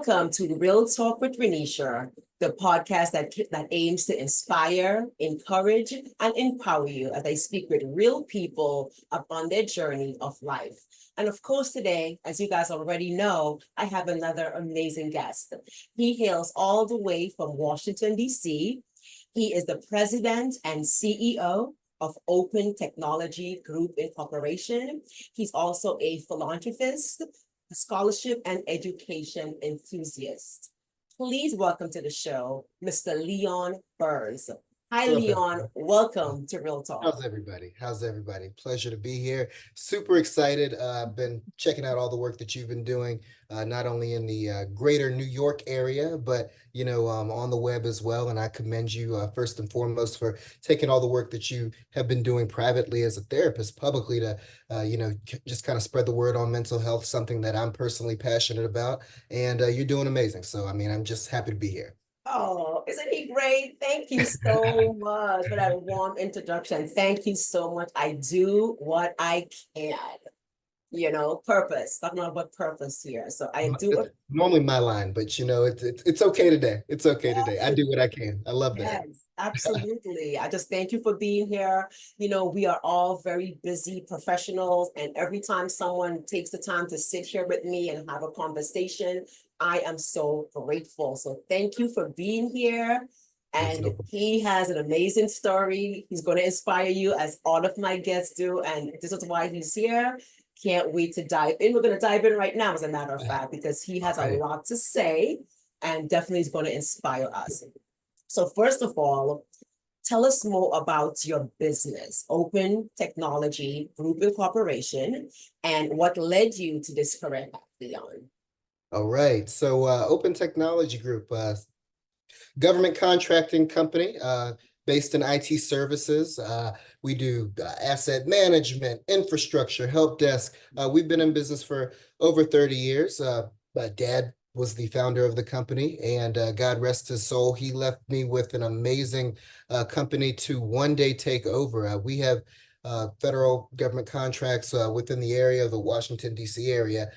Welcome to Real Talk with Renisha, the podcast that aims to inspire, encourage, and empower you as I speak with real people upon their journey of life. And of course, today, as you guys already know, I have another amazing guest. He hails all the way from Washington, D.C. He is the president and CEO of Open Technology Group Incorporation. He's also a philanthropist, a scholarship and education enthusiast. Please welcome to the show, Mr. Leon Burns. Hi, What's up, Leon. everyone? Welcome to Real Talk. How's everybody? How's everybody? Pleasure to be here. Super excited. I've been checking out all the work that you've been doing, not only in the greater New York area, but on the web as well. And I commend you first and foremost for taking all the work that you have been doing privately as a therapist, publicly to, just kind of spread the word on mental health, something that I'm personally passionate about. And you're doing amazing. So, I mean, I'm just happy to be here. Oh, isn't he great? Thank you so much for that warm introduction. Thank you so much. I do what I can. Purpose. Talking about purpose here. So I do It's it. normally my line, but it's okay today. It's okay today. I Yes, do what I can. I love that. yes, absolutely. I just thank you for being here. We are all very busy professionals, and every time someone takes the time to sit here with me and have a conversation, I am so grateful. So thank you for being here. It's And no problem. he has an amazing story. He's going to inspire you, as all of my guests do. And this is why he's here. Can't wait to dive in. We're going to dive in right now, as a matter of fact, because he has a Right. lot to say and definitely is going to inspire us. So first of all, tell us more about your business, Open Technology Group Incorporation, and what led you to this career path, Leon. All right. So Open Technology Group, government contracting company based in IT services. We do asset management, infrastructure, help desk. We've been in business for over 30 years. My dad was the founder of the company, and God rest his soul, he left me with an amazing company to one day take over. We have federal government contracts within the area of the Washington, D.C. area,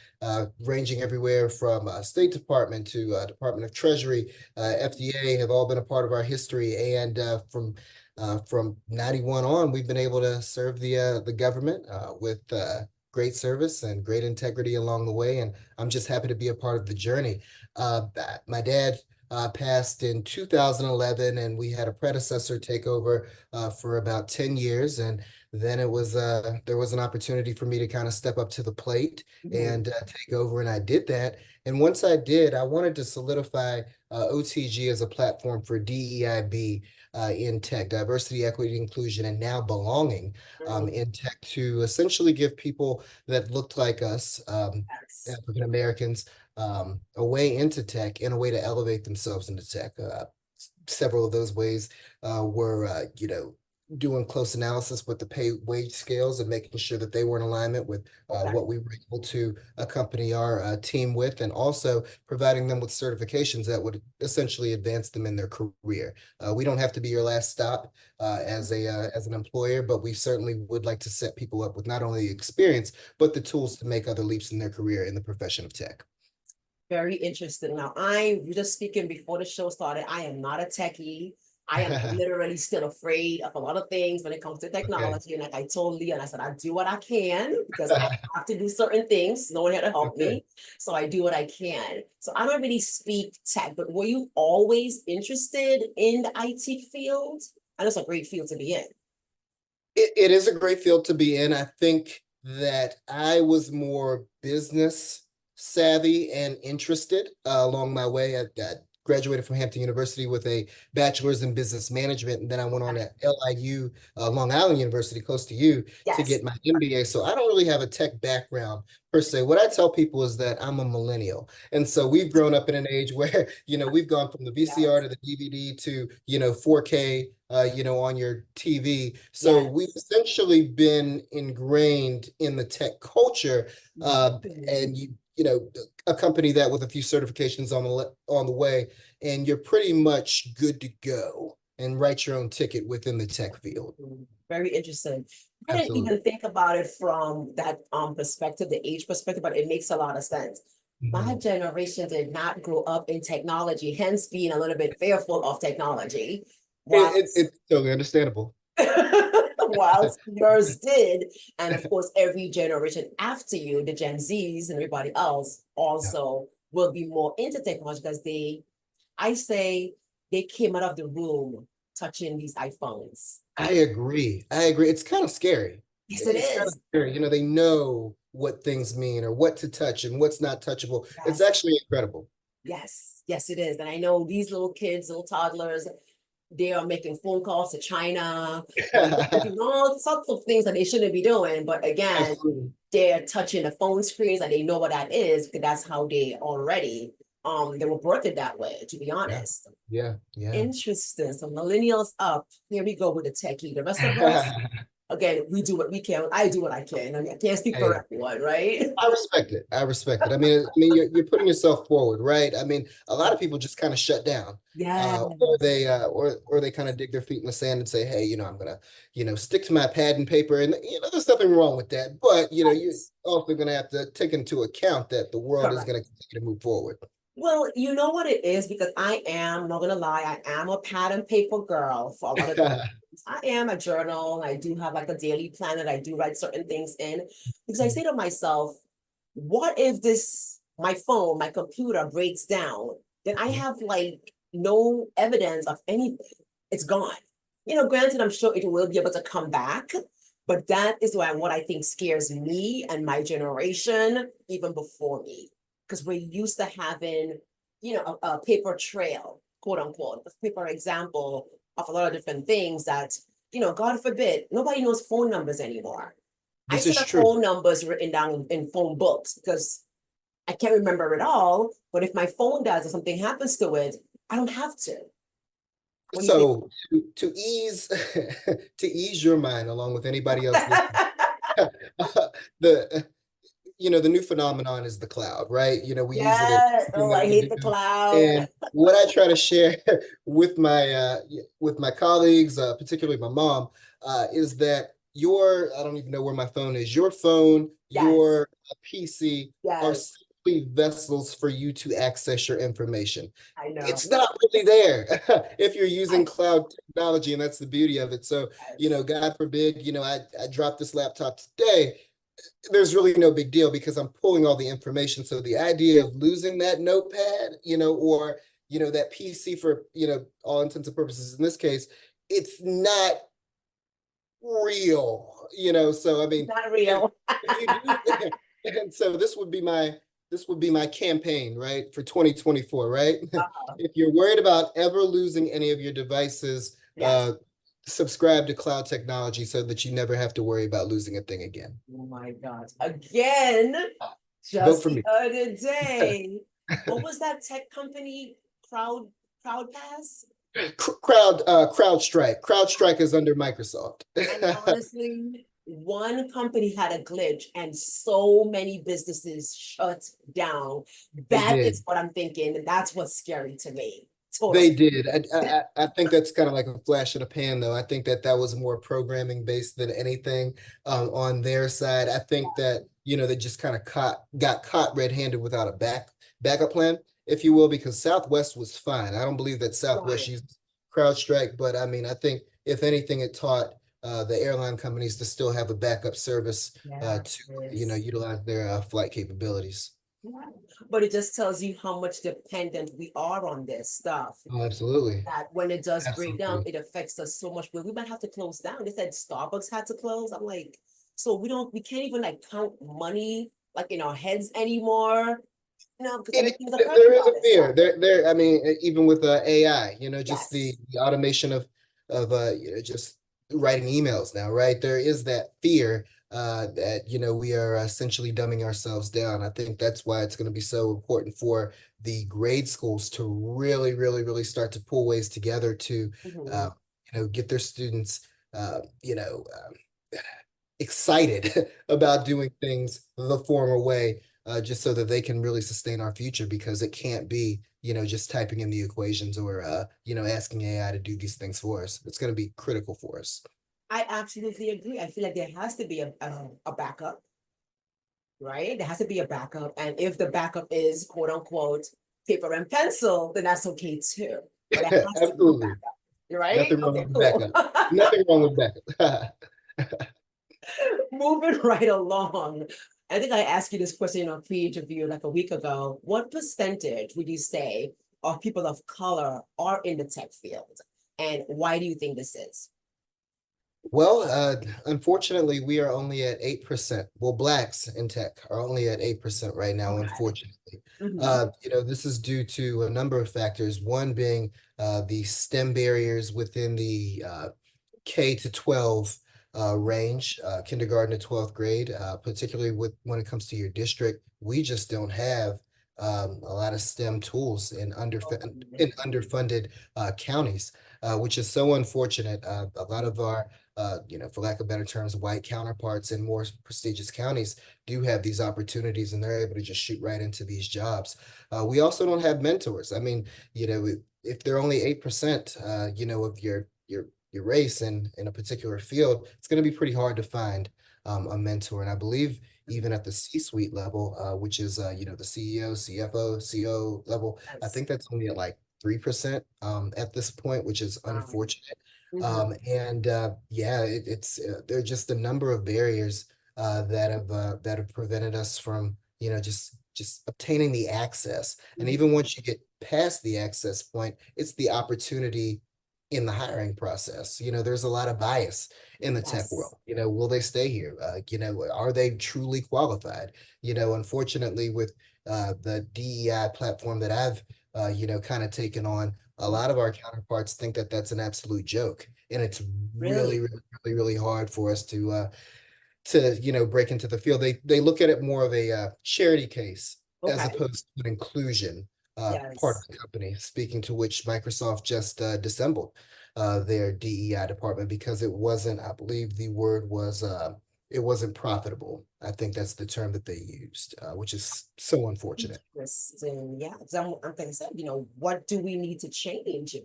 ranging everywhere from State Department to Department of Treasury, FDA have all been a part of our history. And from 91 on, we've been able to serve the government with great service and great integrity along the way. And I'm just happy to be a part of the journey. My dad passed in 2011, and we had a predecessor take over for about 10 years. And then there was an opportunity for me to kind of step up to the plate Mhm. and take over, and I did that. And once I did, I wanted to solidify OTG as a platform for DEIB in tech, diversity, equity, inclusion, and now belonging Mhm. in tech, to essentially give people that looked like us, Yes. African Americans, a way into tech and a way to elevate themselves into tech. Several of those ways were, doing close analysis with the pay wage scales and making sure that they were in alignment with Okay. what we were able to accompany our team with, and also providing them with certifications that would essentially advance them in their career. We don't have to be your last stop as an employer, but we certainly would like to set people up with not only the experience, but the tools to make other leaps in their career in the profession of tech. Very interesting. Now, I was just speaking before the show started. I am not a techie. I am literally still afraid of a lot of things when it comes to Okay. technology. And like I told Leon, I said, I do what I can because I have to do certain things. No one here to help Okay. me. So I do what I can. So I don't really speak tech, but were you always interested in the IT field? I know it's a great field to be in. It is a great field to be in. I think that I was more business savvy and interested along my way. I graduated from Hampton University with a bachelor's in business management, and then I went on to LIU, Long Island University, close to you, to Yes. get my MBA. So I don't really have a tech background per se. What I tell people is that I'm a millennial. And so we've grown up in an age where, we've gone from the VCR Yes. to the DVD to, 4K, on your TV. So Yes. we've essentially been ingrained in the tech culture, Mhm. and accompany that with a few certifications on the way, and you're pretty much good to go and write your own ticket within the tech field. Very interesting. I didn't Absolutely. even think about it from that perspective, the age perspective, but it makes a lot of sense. My Mhm. generation did not grow up in technology, hence being a little bit fearful of technology. Whilst It's totally understandable. whilst yours did, and of course, every generation after you, the Gen Zs and everybody else, Yeah. also will be more into technology because I say, they came out of the room touching these iPhones. I agree. I agree. It's kind of scary. Yes, it It's kind of is. scary. They know what things mean or what to touch and what's not touchable. It's Yes, actually incredible. yes, it is. And I know these little kids, little toddlers, they are making phone calls to China or doing all sorts of things that they shouldn't be doing. But again, Absolutely. they're touching the phone screens and they know what that is because that's how they were birthed that way, to be Yeah. honest. Yeah. Yeah. Interesting. So millennials up. Here we go with the techie. The rest of us, again, we do what we can. I do what I can. I mean, I can't speak for Hey, everyone, right? I respect it. I respect it. I mean, you're putting yourself forward, right? I mean, a lot of people just kind of shut down, Yeah. or they kind of dig their feet in the sand and say, "Hey, I'm gonna, stick to my pad and paper." And there's nothing wrong with that. But you're also gonna have to take into account that the world is Correct. gonna continue to move forward. Well, you know what it is because I am not gonna lie, I am a pad and paper girl for a lot of things. I am a journal. I do have like a daily plan that I do write certain things in because I say to myself, what if my phone, my computer breaks down? Then I have like no evidence of anything. It's gone. Granted, I'm sure it will be able to come back, but that is why what I think scares me and my generation even before me because we're used to having, a paper trail, quote unquote, a paper example of a lot of different things that, God forbid, nobody knows phone numbers anymore. I This still is have true. phone numbers written down in phone books because I can't remember it all. But if my phone does or something happens to it, I don't have to. What do you think? So to ease to ease your mind, along with anybody else listening, the the new phenomenon is the cloud, right? We use it in Yes. everything Oh, that I we hate the do. cloud. And what I try to share with my colleagues, particularly my mom, is that I don't even know where my phone is. Your phone, Yes. your PC are Yes. simply vessels for you to access your information. I know. It's not really there if you're using I, cloud technology, and that's the beauty of it. So, yes. God forbid, I dropped this laptop today. There's really no big deal because I'm pulling all the information. So the idea of losing that notepad, or that PC for all intents and purposes in this case, it's not real. So I mean, Not if real. if you do, and so this would be my campaign, right, for 2024, right? If you're worried about ever losing any of your devices, Yes. subscribe to cloud technology so that you never have to worry about losing a thing again. Oh my God. Again, Vote just for the me. other day. What was that tech company? Crowd Pass? CrowdStrike is under Microsoft. And honestly, one company had a glitch and so many businesses shut down. They That did. is what I'm thinking. That's what's scary to me. They Totally. did. I think that's kind of like a flash in the pan, though. I think that was more programming based than anything on their side. I think that they just kind of got caught red-handed without a backup plan, if you will, because Southwest was fine. I don't believe that Southwest Right. used CrowdStrike, but I mean, I think if anything, it taught the airline companies to still have a backup service Yeah, to it is. utilize their flight capabilities. Yeah. But it just tells you how much dependent we are on this stuff. Oh, absolutely, That when it does break down, absolutely. it affects us so much. But we might have to close down. They said Starbucks had to close. I'm like, so we can't even like count money like in our heads anymore, because everything is a credit There is card a and fear stuff. there. I mean, even with AI, just Yes. the automation of just writing emails now, right? There is that fear that we are essentially dumbing ourselves down. I think that's why it's going to be so important for the grade schools to really, really, really start to pull ways together to uh, Mhm. get their students excited about doing things the former way, just so that they can really sustain our future because it can't be, just typing in the equations or, asking AI to do these things for us. It's going to be critical for us. I absolutely agree. I feel like there has to be a backup. right? There has to be a backup. And if the backup is quote unquote paper and pencil, then that's okay too. But it has to be a Absolutely. backup, right? Nothing wrong Okay, with the cool. backup. Nothing wrong with backup. Moving right along. I think I asked you this question in a pre-interview like a week ago. What percentage would you say of people of color are in the tech field? And why do you think this is? Well, unfortunately, we are only at 8%. Well, blacks in tech are only at 8% right now, Okay. unfortunately. Mhm. This is due to a number of factors, one being the STEM barriers within the K to 12 range, kindergarten to 12th grade, particularly when it comes to your district. We just don't have a lot of STEM tools in underfunded counties, which is so unfortunate. A lot of our for lack of better terms, white counterparts in more prestigious counties do have these opportunities and they're able to just shoot right into these jobs. We also don't have mentors. I mean, if they're only 8%, of your race in a particular field, it's going to be pretty hard to find a mentor. And I believe even at the C-suite level, which is the CEO, CFO, CO level, I Yes. think that's only at like 3% at this point, which is unfortunate. Mhm. Yeah, it's there are just a number of barriers that have prevented us from just obtaining the access. And Mhm. even once you get past the access point, it's the opportunity in the hiring process. There's a lot of bias in the tech Yes. world. Will they stay here? Are they truly qualified? Unfortunately, with the DEI platform that I've kind of taken on, a lot of our counterparts think that that's an absolute joke, and it's really, Really? really, really, really hard for us to break into the field. They look at it more of a charity case as Okay. opposed to an inclusion part of Yes. the company. Speaking to which Microsoft just dissembled their DEI department because it wasn't. I believe the word was. It wasn't profitable. I think that's the term that they used, which is so unfortunate. Interesting. Yeah. 'Cause I'm thinking, so, what do we need to change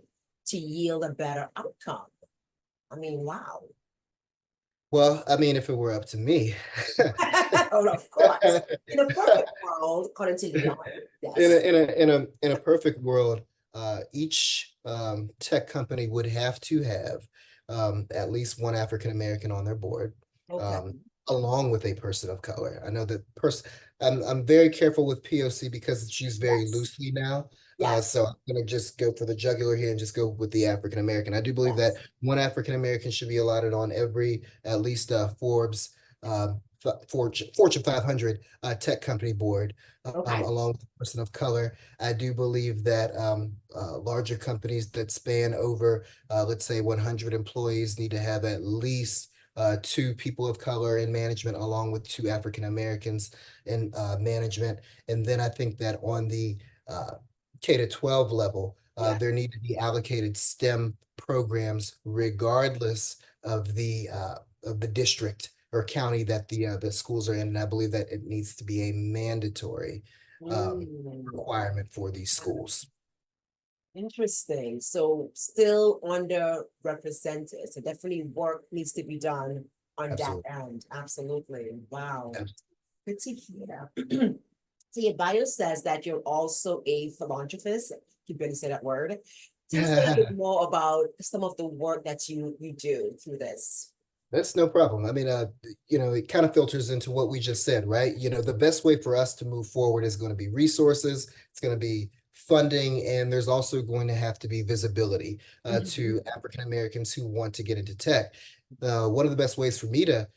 to yield a better outcome? I mean, wow. Well, I mean, if it were up to me, Oh, of course. In a perfect world, according to Leon, in a yes. in a in a in a perfect world, each tech company would have to have at least one African American on their board, Okay. um, along with a person of color. I know that person. I'm very careful with POC because it's used very Yes. loosely now. Yes. So I'm gonna just go for the jugular here and just go with the African American. I do believe that Yes. one African American should be allotted on every at least Forbes. Fortune 500 tech company board, Okay. along with a person of color. I do believe that larger companies that span over, let's say, 100 employees need to have at least two people of color in management, along with two African Americans in management. And then I think that on the K to 12 level, Yeah. there need to be allocated STEM programs, regardless of the district or county that the schools are in. And I believe that it needs to be a mandatory Mm, requirement for these schools. interesting. So still underrepresented. So definitely work needs to be done on that Absolutely. end. Absolutely. Wow. Abs- Good to hear. So your bio says that you're also a philanthropist. You barely say that word. Tell us a little bit more about some of the work that you do through this. That's no problem. I mean, it kind of filters into what we just said, right? The best way for us to move forward is going to be resources, it's going to be funding, and there's also going to have to be visibility Mhm. to African Americans who want to get into tech. One of the best ways for me to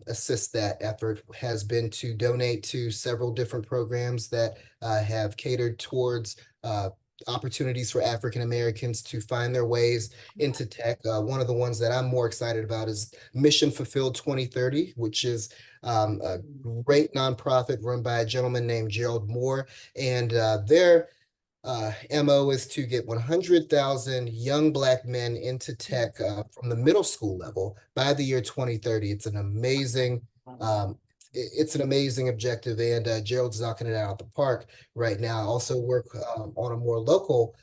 assist that effort has been to donate to several different programs that have catered towards opportunities for African Americans to find their ways into tech. One of the ones that I'm more excited about is Mission Fulfilled 2030, which is a great nonprofit run by a gentleman named Gerald Moore. And their MO is to get 100,000 young Black men into tech from the middle school level by the year 2030. Um, it's an amazing objective, and Gerald's knocking it out of the park right now. I also work on a more local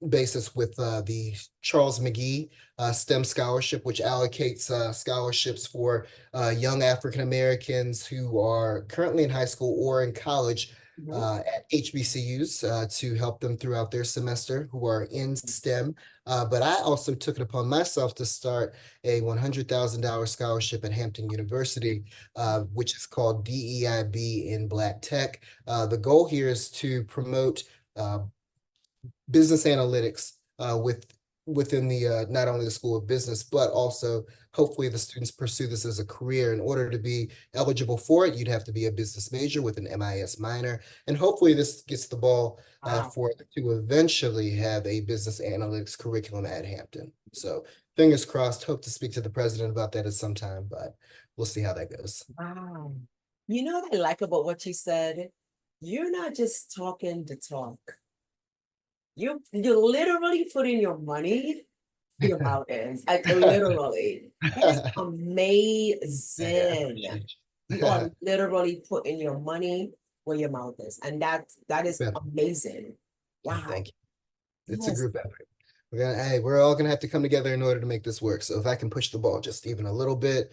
basis with the Charles McGee STEM Scholarship, which allocates scholarships for young African Americans who are currently in high school or in college Mhm. at HBCUs to help them throughout their semester who are in STEM. But I also took it upon myself to start a $100,000 scholarship at Hampton University, which is called DEIB in Black Tech. The goal here is to promote uh, business analytics within the not only the School of Business, but also hopefully the students pursue this as a career. In order to be eligible for it, you'd have to be a business major with an MIS minor. And hopefully this gets the ball Wow. for it to eventually have a business analytics curriculum at Hampton. So fingers crossed, hope to speak to the president about that at some time, but we'll see how that goes. Wow. You know what I like about what you said? You're not just talking to talk. You literally put in your money where your mouth is. Like literally. That is I amazing. appreciate You you. are literally putting your money where your mouth is. And that is Yeah, amazing. Wow. thank you. It's a Yes, group effort. Hey, we're all gonna have to come together in order to make this work. So if I can push the ball just even a little bit,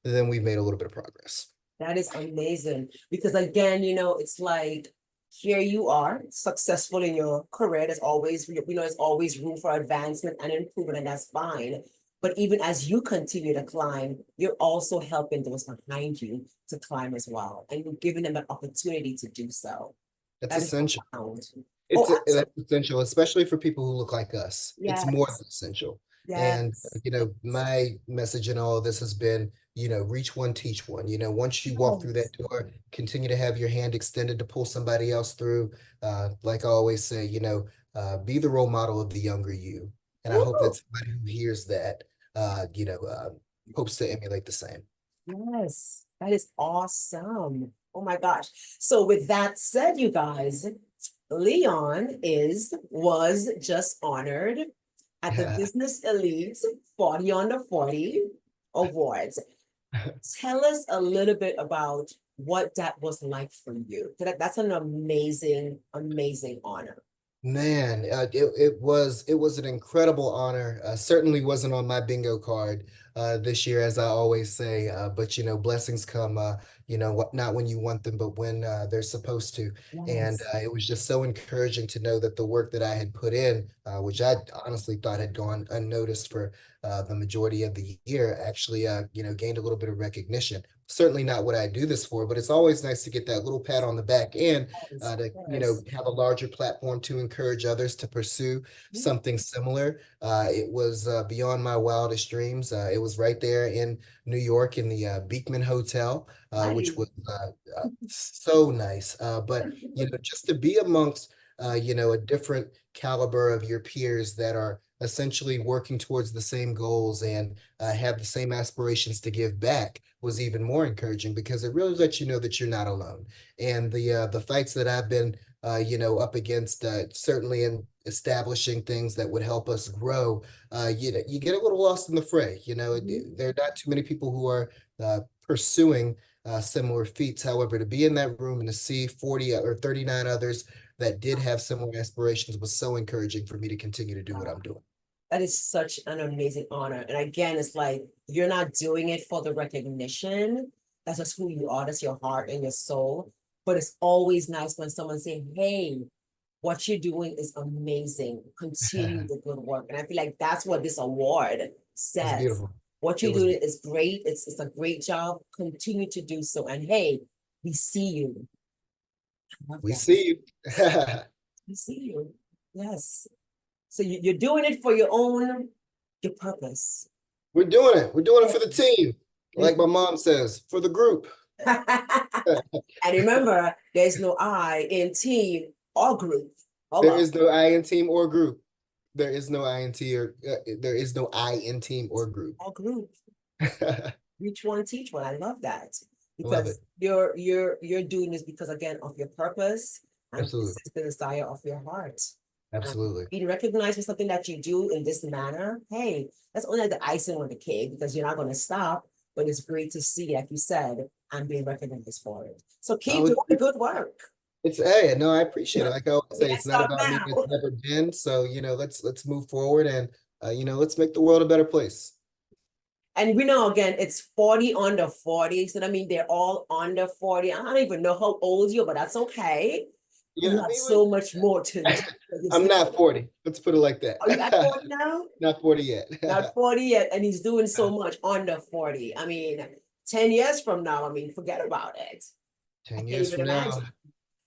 then we've made a little bit of progress. that is amazing. Because again, it's like here you are successful in your career. There's always, there's always room for advancement and improvement, and that's fine. But even as you continue to climb, you're also helping those behind you to climb as well. And you're giving them an opportunity to do so. That's That is essential. profound. It's Oh, absolutely. that's essential, especially for people who look like us. It's more Yes. than essential. And Yes. my message in all of this has been, reach one, teach one. Once you walk through that Yes. door, continue to have your hand extended to pull somebody else through. Like I always say, be the role model of the younger you. And I hope that Woo. somebody who hears that, hopes to emulate the same. Yes. That is awesome. Oh my gosh. So with that said, you guys, Leon was just honored at the Business Elite 40 under 40 Awards. Tell us a little bit about what that was like for you. That's an amazing, amazing honor. Man, it was an incredible honor. Certainly wasn't on my bingo card this year, as I always say. But blessings come, not when you want them, but when they're supposed to. And Yes. it was just so encouraging to know that the work that I had put in, which I honestly thought had gone unnoticed for the majority of the year, actually, gained a little bit of recognition. Certainly not what I do this for, but it's always nice to get that little pat on the back and Yes. to Yes. have a larger platform to encourage others to pursue something similar. It was beyond my wildest dreams. It was right there in New York in the Beekman Hotel, which Nice. was so nice. But just to be amongst a different caliber of your peers that are essentially working towards the same goals and have the same aspirations to give back was even more encouraging because it really lets you know that you're not alone. And the fights that I've been up against, certainly in establishing things that would help us grow, you get a little lost in the fray. Mhm. There are not too many people who are pursuing similar feats. However, to be in that room and to see 40 or 39 others that did have similar aspirations was so encouraging for me to continue to do what I'm doing. That is such an amazing honor. And again, it's like you're not doing it for the recognition. That's just who you are. That's your heart and your soul. But it's always nice when someone say, "Hey, what you're doing is amazing. Continue the good work." And I feel like that's what this award It's says. beautiful. What It you're was doing is great. It's a great job. Continue to do so. And hey, we see you. I love we that. see you. We see you. Yes. So you're doing it for your purpose. We're doing it. We're doing it for the team. Like my mom says, for the group. And remember, there's no I in team or group. Hold There on. is no I in team or group. There is no I in T or there is no I in team or group. Or group. I Reach one, teach one. I love that. love it. Because you're doing this because again of your purpose and this Absolutely. is the desire of your heart. And Absolutely. being recognized for something that you do in this manner, hey, that's only the icing on the cake because you're not going to stop. But it's great to see, like you said, and being recognized for it. So I keep was doing the good work. It's, hey, no, I appreciate it. Like I always We say, gotta it's not start about me, now. it's never been. So, let's move forward and let's make the world a better place. And we know again, it's 40 under 40. So I mean, they're all under 40. I don't even know how old you are, but that's okay. You You know, have so much more to do. I'm not 40. Let's put it like Are you at that. 40 now? Not 40 yet. Not 40 yet, and he's doing so much under 40. I mean, 10 years from now, I mean, forget about it. I 10 can't years even from now, imagine.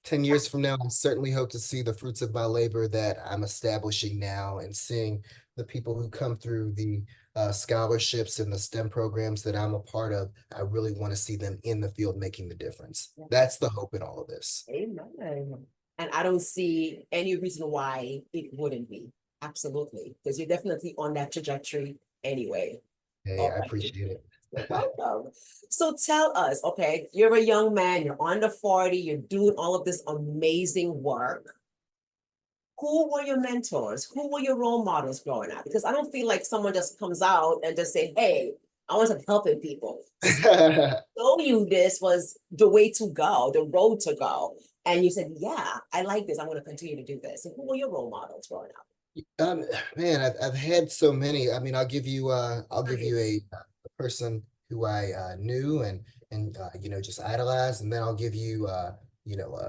10 years from now, I certainly hope to see the fruits of my labor that I'm establishing now and seeing the people who come through the scholarships and the STEM programs that I'm a part of. I really want to see them in the field making the difference. That's the hope in all of this. Amen. And I don't see any reason why it wouldn't be. Absolutely. Because you're definitely on that trajectory anyway. Hey, All I right. appreciate You're it. welcome. So tell us, okay, you're a young man, you're under 40, you're doing all of this amazing work. Who were your mentors? Who were your role models growing up? Because I don't feel like someone just comes out and just say, hey, I want to helping people. Show you this was the way to go, the road to go. And you said, yeah, I like this. I'm going to continue to do this. And who were your role models growing up? Um, man, I've had so many. I mean, I'll give you a person who I knew and just idolized, and then I'll give you a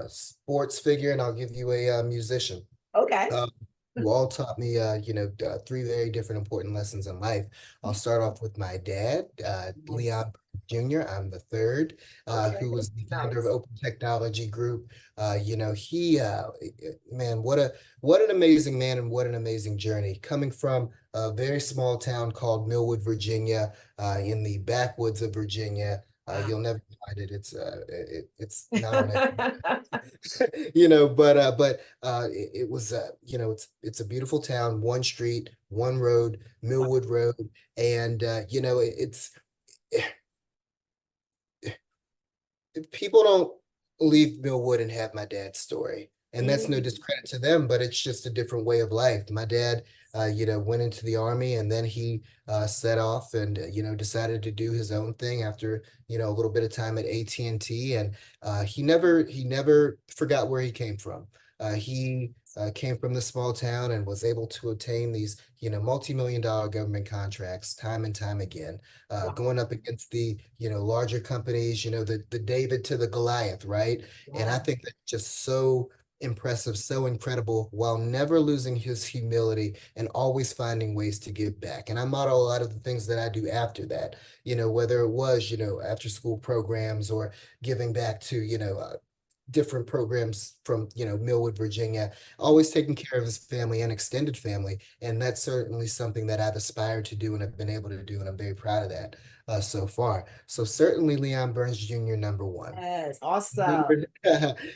sports figure, and I'll give you a musician. Okay. Um, who all taught me, three very different important lessons in life. I'll start off with my dad, Nice. Leon Jr. I'm the third, Okay. who was the founder of Nice. Open Technology Group. Man, what an amazing man and what an amazing journey. Coming from a very small town called Millwood, Virginia, in the backwoods of Virginia. Wow. You'll never find it. It's not on it. It was it's a beautiful town, one street, one road, Millwood Road, and people don't leave Millwood and have my dad's story. And that's no Mm, discredit to them, but it's just a different way of life. My dad, went into the army and then he set off and, decided to do his own thing after, a little bit of time at AT&T. And he never forgot where he came from. He came from the small town and was able to obtain these, multi-million-dollar government contracts time and time again, wow. going up against the larger companies, the David to the Goliath, right? And I Yeah. think that's just so impressive, so incredible, while never losing his humility and always finding ways to give back. And I model a lot of the things that I do after that, whether it was, after school programs or giving back to, different programs from, Millwood, Virginia, always taking care of his family and extended family. And that's certainly something that I've aspired to do and have been able to do. And I'm very proud of that so far. So certainly Leon Burns Jr., number one. Yes. Awesome. Number,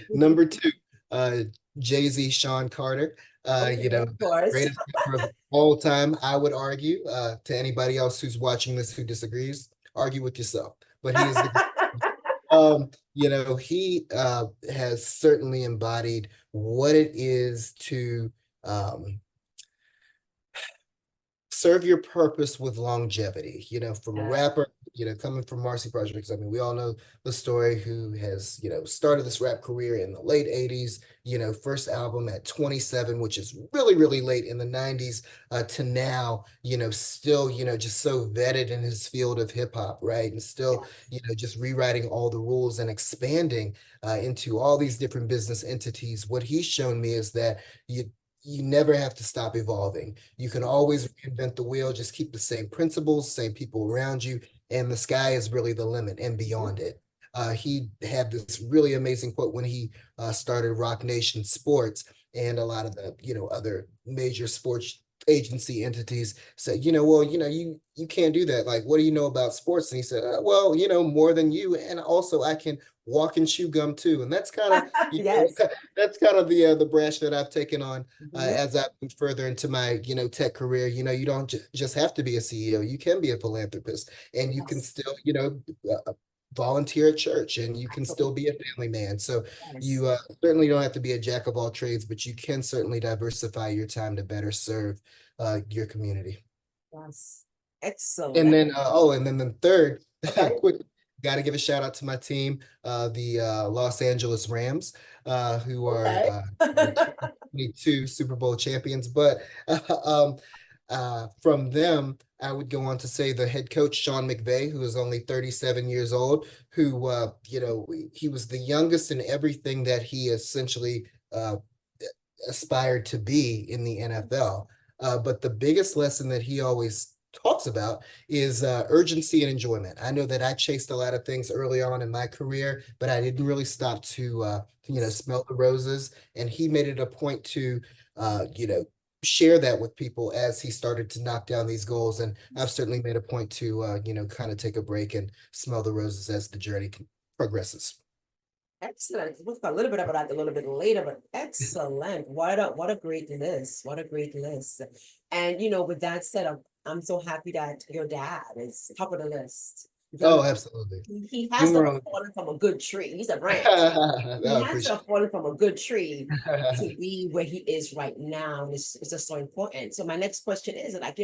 number two, uh, Jay-Z, Sean Carter, Okay, of course. greatest rapper of all time, I would argue, to anybody else who's watching this who disagrees, argue with yourself. But he is the he has certainly embodied what it is to um, serve your purpose with longevity, from a rapper, coming from Marcy Projects. I mean, we all know the story who has, started this rap career in the late 80s, first album at 27, which is really, really late in the 90s, to now, still, just so vetted in his field of hip hop, right? And still, just rewriting all the rules and expanding into all these different business entities. What he's shown me is that you never have to stop evolving. You can always reinvent the wheel, just keep the same principles, same people around you, and the sky is really the limit and beyond it. He had this really amazing quote when he started Rock Nation Sports, and a lot of the other major sports agency entities said, well, you can't do that. Like, what do you know about sports? And he said, well, more than you, and also I can walk and chew gum too. And that's kind of Yes. that's kind of the branch that I've taken on Mhm. as I move further into my tech career. You don't just have to be a CEO. You can be a philanthropist, and you can Yes. still volunteer at church, and you can still Absolutely. be a family man. So Yes. you certainly don't have to be a jack of all trades, but you can certainly diversify your time to better serve your community. Yes. And Excellent. then the third, Okay. quick. got to give a shout out to my team, the Los Angeles Rams, who are Okay. you know, 2022 Super Bowl champions. But um, from them, I would go on to say the head coach, Sean McVay, who is only 37 years old, who, you know, he was the youngest in everything that he essentially aspired to be in the NFL. But the biggest lesson that he always talks about is urgency and enjoyment. I know that I chased a lot of things early on in my career, but I didn't really stop to, you know, smell the roses. And he made it a point to, you know, share that with people as he started to knock down these goals. And I've certainly made a point to, you know, kind of take a break and smell the roses as the journey progresses. Excellent. We'll talk a little bit about that a little bit later, but excellent. What a great list. What a great list. And with that said, I'm so happy that your dad is top of the list. Oh, Because absolutely. he has to have Numerous. fallen from a good tree. He's a branch. He I has to appreciate have fallen from a good tree to it. be where he is right now. And it's just so important. So my next question is like,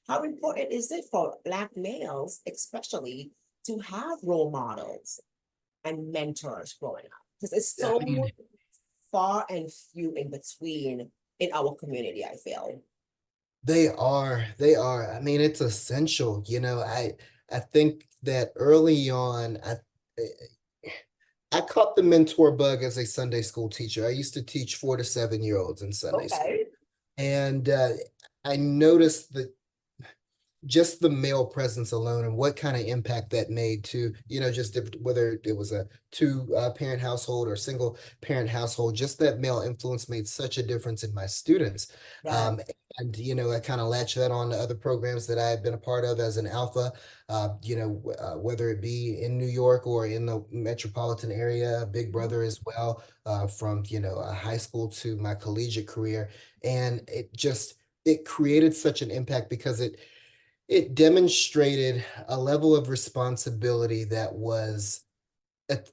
how important is it for Black males, especially, to have role models and mentors growing up? Because it's I mean, so far and few in between in our community, I feel. they are. I mean, it's essential. I think that early on, I caught the mentor bug as a Sunday school teacher. I used to teach 4 to 7 year olds in Sunday school. Okay. And I noticed that just the male presence alone and what kind of impact that made to, just whether it was a two parent household or single parent household, just that male influence made such a difference in my students. Yeah. Um, and, I kind of latched that on to other programs that I have been a part of as an alpha, whether it be in New York or in the metropolitan area, Big Brother as well, from, a high school to my collegiate career. And it created such an impact because it demonstrated a level of responsibility that was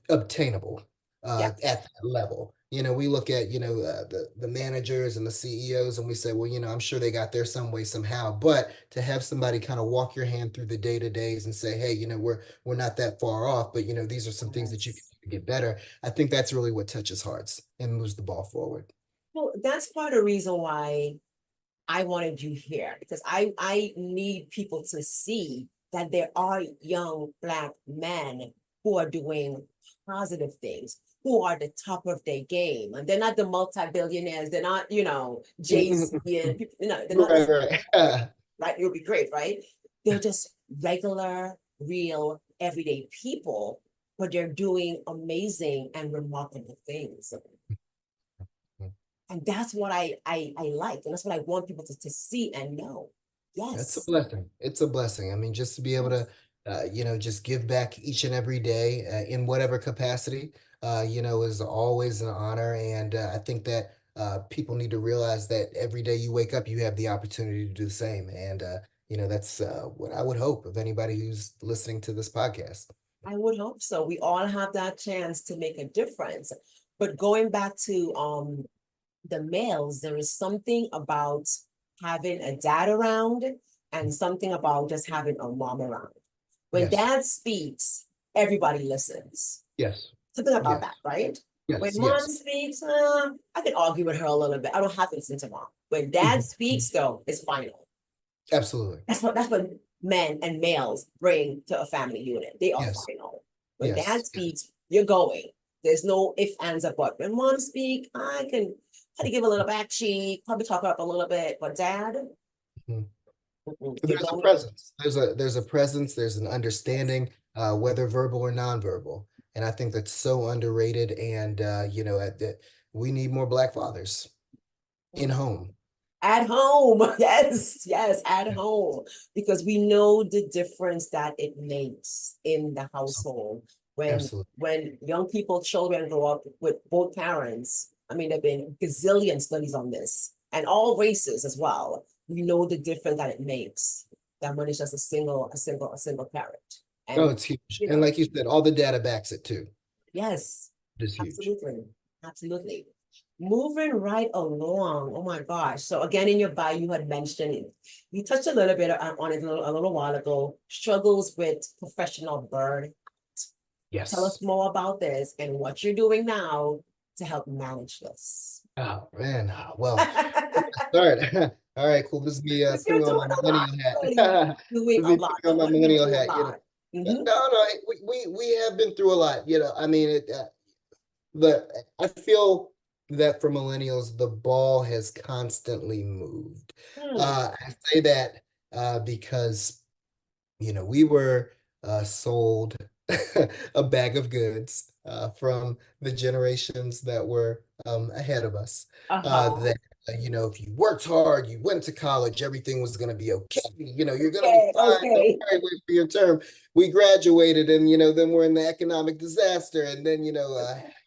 obtainable at Yes. that level. We look at, the managers and the CEOs and we say, well, I'm sure they got there some way, somehow. But to have somebody kind of walk your hand through the day-to-days and say, hey, we're not that far off, but these are some things that you can Yes. do to get better. I think that's really what touches hearts and moves the ball forward. Well, that's part of the reason why I wanted you here, because I need people to see that there are young Black men who are doing positive things, who are the top of their game. And they're not the multi-billionaires, they're not, Jay-Z and people, they're not Right, right. right. It would be great, right? They're just regular, real, everyday people, but they're doing amazing and remarkable things. And that's what I like. And that's what I want people to see and know. That's a Yes. blessing. It's a blessing. I mean, just to be able Yes. to, just give back each and every day in whatever capacity, is always an honor. And I think that people need to realize that every day you wake up, you have the opportunity to do the same. And, that's what I would hope of anybody who's listening to this podcast. I would hope so. We all have that chance to make a difference. But going back to the males, there is something about having a dad around and something about just having a mom around. When Yes. dad speaks, everybody listens. Yes. Something about Yes. that, right? When Yes. mom Yes. speaks, I can argue with her a little bit. I don't have to listen to mom. When dad Mhm. speaks, though, it's final. Absolutely. That's what men and males bring to a family unit. They are Yes. final. When Yes. dad speaks, you're going. There's no if, ands, or but. When mom speak, I can kind of give a little back cheek, probably talk up a little bit. But dad, Mhm. you're There's a going. presence. There's a presence. There's an understanding, whether verbal or nonverbal, and I think that's so underrated. And we need more Black fathers in home. At home. Yes, yes, at home. Because we know the difference that it makes in the household when Absolutely. when young people, children grow up with both parents. I mean, there've been gazillion studies on this, and all races as well. We know the difference that it makes. That when it's just a single parent. Oh, And it's huge. you And know, like you said, all the data backs it too. yes, It's huge. absolutely. Absolutely. Moving right along. Oh my gosh. So again, in your bio, you had mentioned it. You touched a little bit on it a little while ago. Struggles with professional burnout. Tell us Yes. more about this and what you're doing now to help manage this. Oh man. Well, start. All right, cool. This is me Because you're putting on doing my a lot, millennial really hat. doing This is a me lot. putting on my What do you millennial do a hat. lot? Mhm. No, we have been through a lot. I mean, I feel that for millennials, the ball has constantly moved. Hmm. I say that because we were sold a bag of goods from the generations that were ahead of us. Uh-huh. That if you worked hard, you went to college, everything was going to be okay. You're going to be Okay, fine. Don't okay. worry, wait for your term. We graduated, and then we're in the economic disaster, and then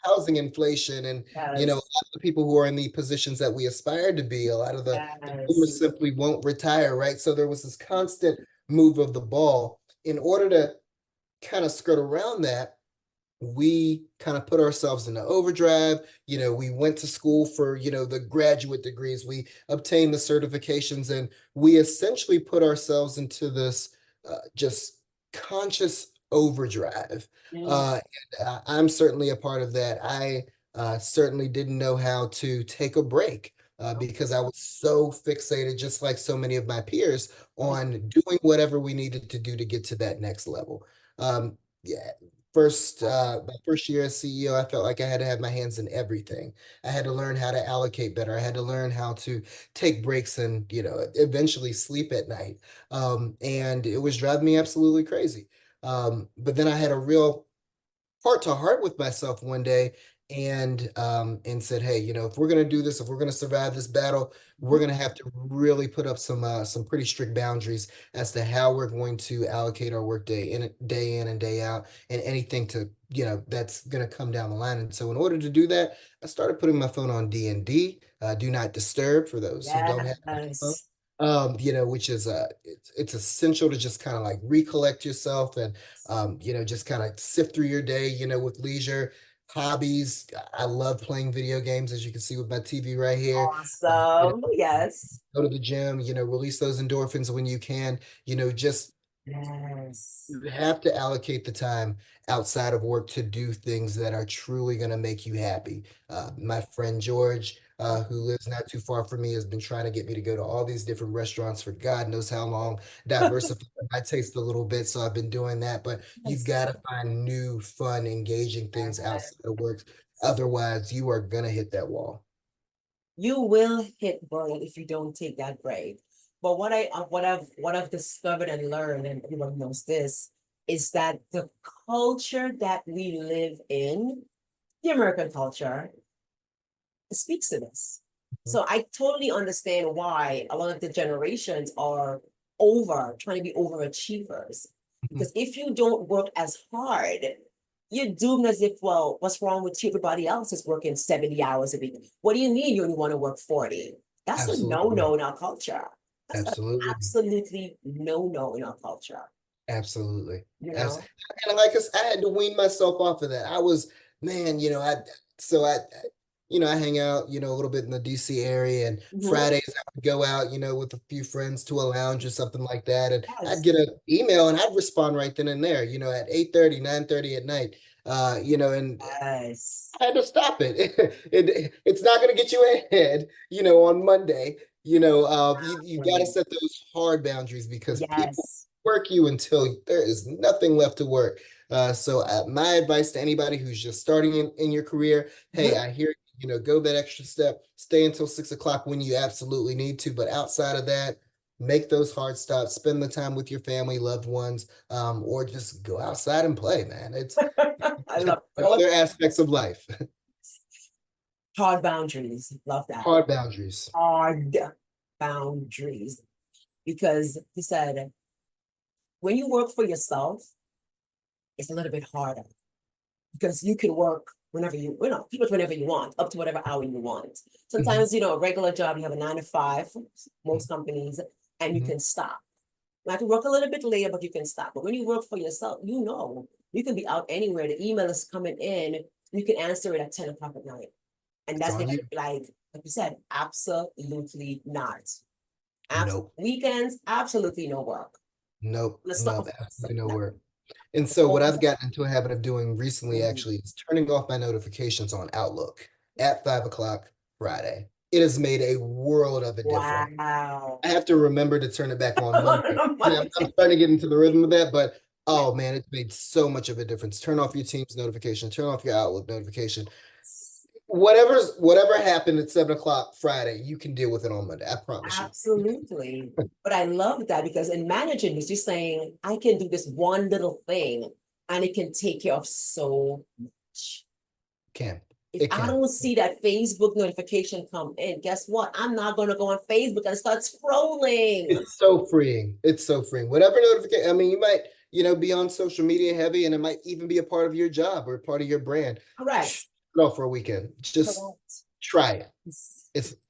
housing inflation, and a lot Yes, of the people who are in the positions that we aspired to be, a lot of the boomers yes. simply won't retire, right? So there was this constant move of the ball. In order to kind of skirt around that, we kind of put ourselves into overdrive. We went to school for, the graduate degrees, we obtained the certifications, and we essentially put ourselves into this just conscious overdrive. Mm. I'm certainly a part of that. I certainly didn't know how to take a break. Because I was so fixated, just like so many of my peers, on doing whatever we needed to do to get to that next level. Yeah, my first year as CEO, I felt like I had to have my hands in everything. I had to learn how to allocate better. I had to learn how to take breaks and, eventually sleep at night. And it was driving me absolutely crazy. But then I had a real heart to heart with myself one day, and said, hey, if we're going to do this, if we're going to survive this battle, we're going to have to really put up some pretty strict boundaries as to how we're going to allocate our work day in and day out, and anything to that's going to come down the line. And so in order to do that, I started putting my phone on D&D, do not disturb, for those who don't have an iPhone. Yes. Which is it's essential to just kind of like recollect yourself, and just kind of sift through your day, with leisure. Hobbies, I love playing video games, as you can see with my TV right here. Awesome. Yes. Go to the gym, release those endorphins when you can, just Yes. you have to allocate the time outside of work to do things that are truly going to make you happy. My friend George, who lives not too far from me, has been trying to get me to go to all these different restaurants for God knows how long, diversify my taste a little bit. So I've been doing that, but you've Yes. got to find new, fun, engaging things Yes. outside of work. Otherwise, you are going to hit that wall. You will hit burnout if you don't take that break. But what I've discovered and learned, and everyone knows this, is that the culture that we live in, the American culture, speaks to this. So I totally understand why a lot of the generations are trying to be overachievers. Mhm. Because if you don't work as hard, you're doomed as if, well, what's wrong with you? Everybody else is working 70 hours a week. What do you mean you only want to work 40? That's a Absolutely. no-no in our culture. That's an Absolutely. absolutely no-no in our culture, Absolutely. you Abs- know? And like I had to wean myself off of that. I was, man, so I hang out, a little bit in the DC area, and Mhm. Fridays I would go out, with a few friends to a lounge or something like that. And I'd Yes. get an email and I'd respond right then and there, at 8:30, 9:30 at night. And Yes. I had to stop it. It's not going to get you ahead, on Monday. You got to Exactly. set those hard boundaries, because people Yes. work you until there is nothing left to work. So my advice to anybody who's just starting in your career, hey, Mhm. I hear, go that extra step, stay until 6 o'clock when you absolutely need to. But outside of that, make those hard stops, spend the time with your family, loved ones, or just go outside and play, man. I love Other aspects of life. hard boundaries. Love that. Hard boundaries. Hard boundaries. Because he said, when you work for yourself, it's a little bit harder because you can work pretty much whenever you want, up to whatever hour you want. Mhm, Sometimes, a regular job, you have a 9 to 5, most companies, and you mhm. can stop. You have to work a little bit later, but you can stop. But when you work for yourself, you can be out anywhere. The email is coming in, you can answer it at 10 o'clock at night. And It's that's on when, you. like you said, absolutely not. Nope. Weekends, absolutely no work. Nope. Let's stop Nope. before Absolutely no no. work. And so what Oh, I've gotten into a habit of doing recently mm, actually is turning off my notifications on Outlook at 5 o'clock Friday. It has made a world of a difference. wow. I have to remember to turn it back on Monday. On And I'm Monday. starting to get into the rhythm of that, but Yes. oh man, it's made so much of a difference. Turn off your Teams notification, turn off your Outlook notification. Whatever happened at 7 o'clock Friday, you can deal with it on Monday. I promise you. Absolutely. But I love that because in managing this, you're saying, I can do this one little thing and it can take care of so much. Can. If It I can. don't see that Facebook notification come in, guess what? I'm not gonna go on Facebook and start scrolling. It's so freeing. It's so freeing. Whatever notification, I mean, you might, be on social media heavy and it might even be a part of your job or part of your brand. Correct. Go for a weekend. Just Correct. try it.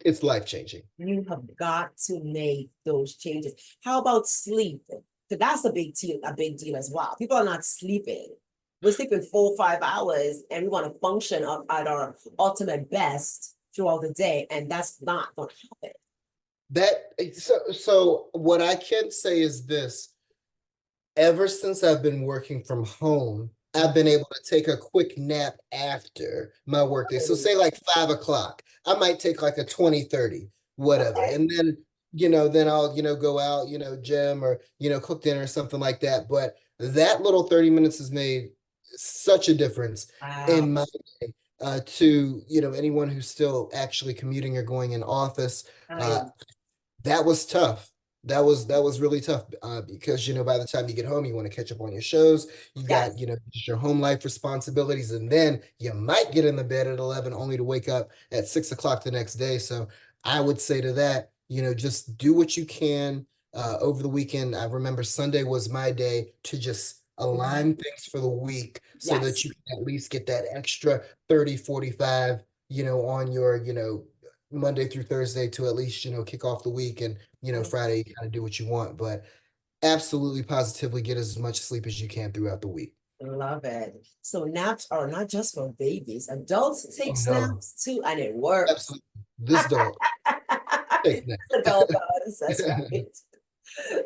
It's life changing. You have got to make those changes. How about sleep? So that's a big deal as well. People are not sleeping. We're sleeping 4 or 5 hours and we want to function at our ultimate best throughout the day. And that's not going to happen. So what I can say is this. Ever since I've been working from home, I've been able to take a quick nap after my workday. So say like 5 o'clock, I might take like a 20, 30, whatever. Okay. And then, then I'll, go out, gym or, cook dinner or something like that. But that little 30 minutes has made such a difference Wow. in my day. To, anyone who's still actually commuting or going in office. Uh, Time. that was tough. That was really tough because by the time you get home, you want to catch up on your shows. You got Yes. just your home life responsibilities, and then you might get in the bed at 11, only to wake up at 6 o'clock the next day. So I would say to that, just do what you can over the weekend. I remember Sunday was my day to just Mhm. align things for the week so that Yes. you can at least get that extra 30, 45, on your Monday through Thursday to at least, kick off the week and, Friday you kind of do what you want, but absolutely positively get as much sleep as you can throughout the week. Love it. So naps are not just for babies. Adults Oh take no, naps too, and it works. absolutely. This dog take Adult that. does, that's right.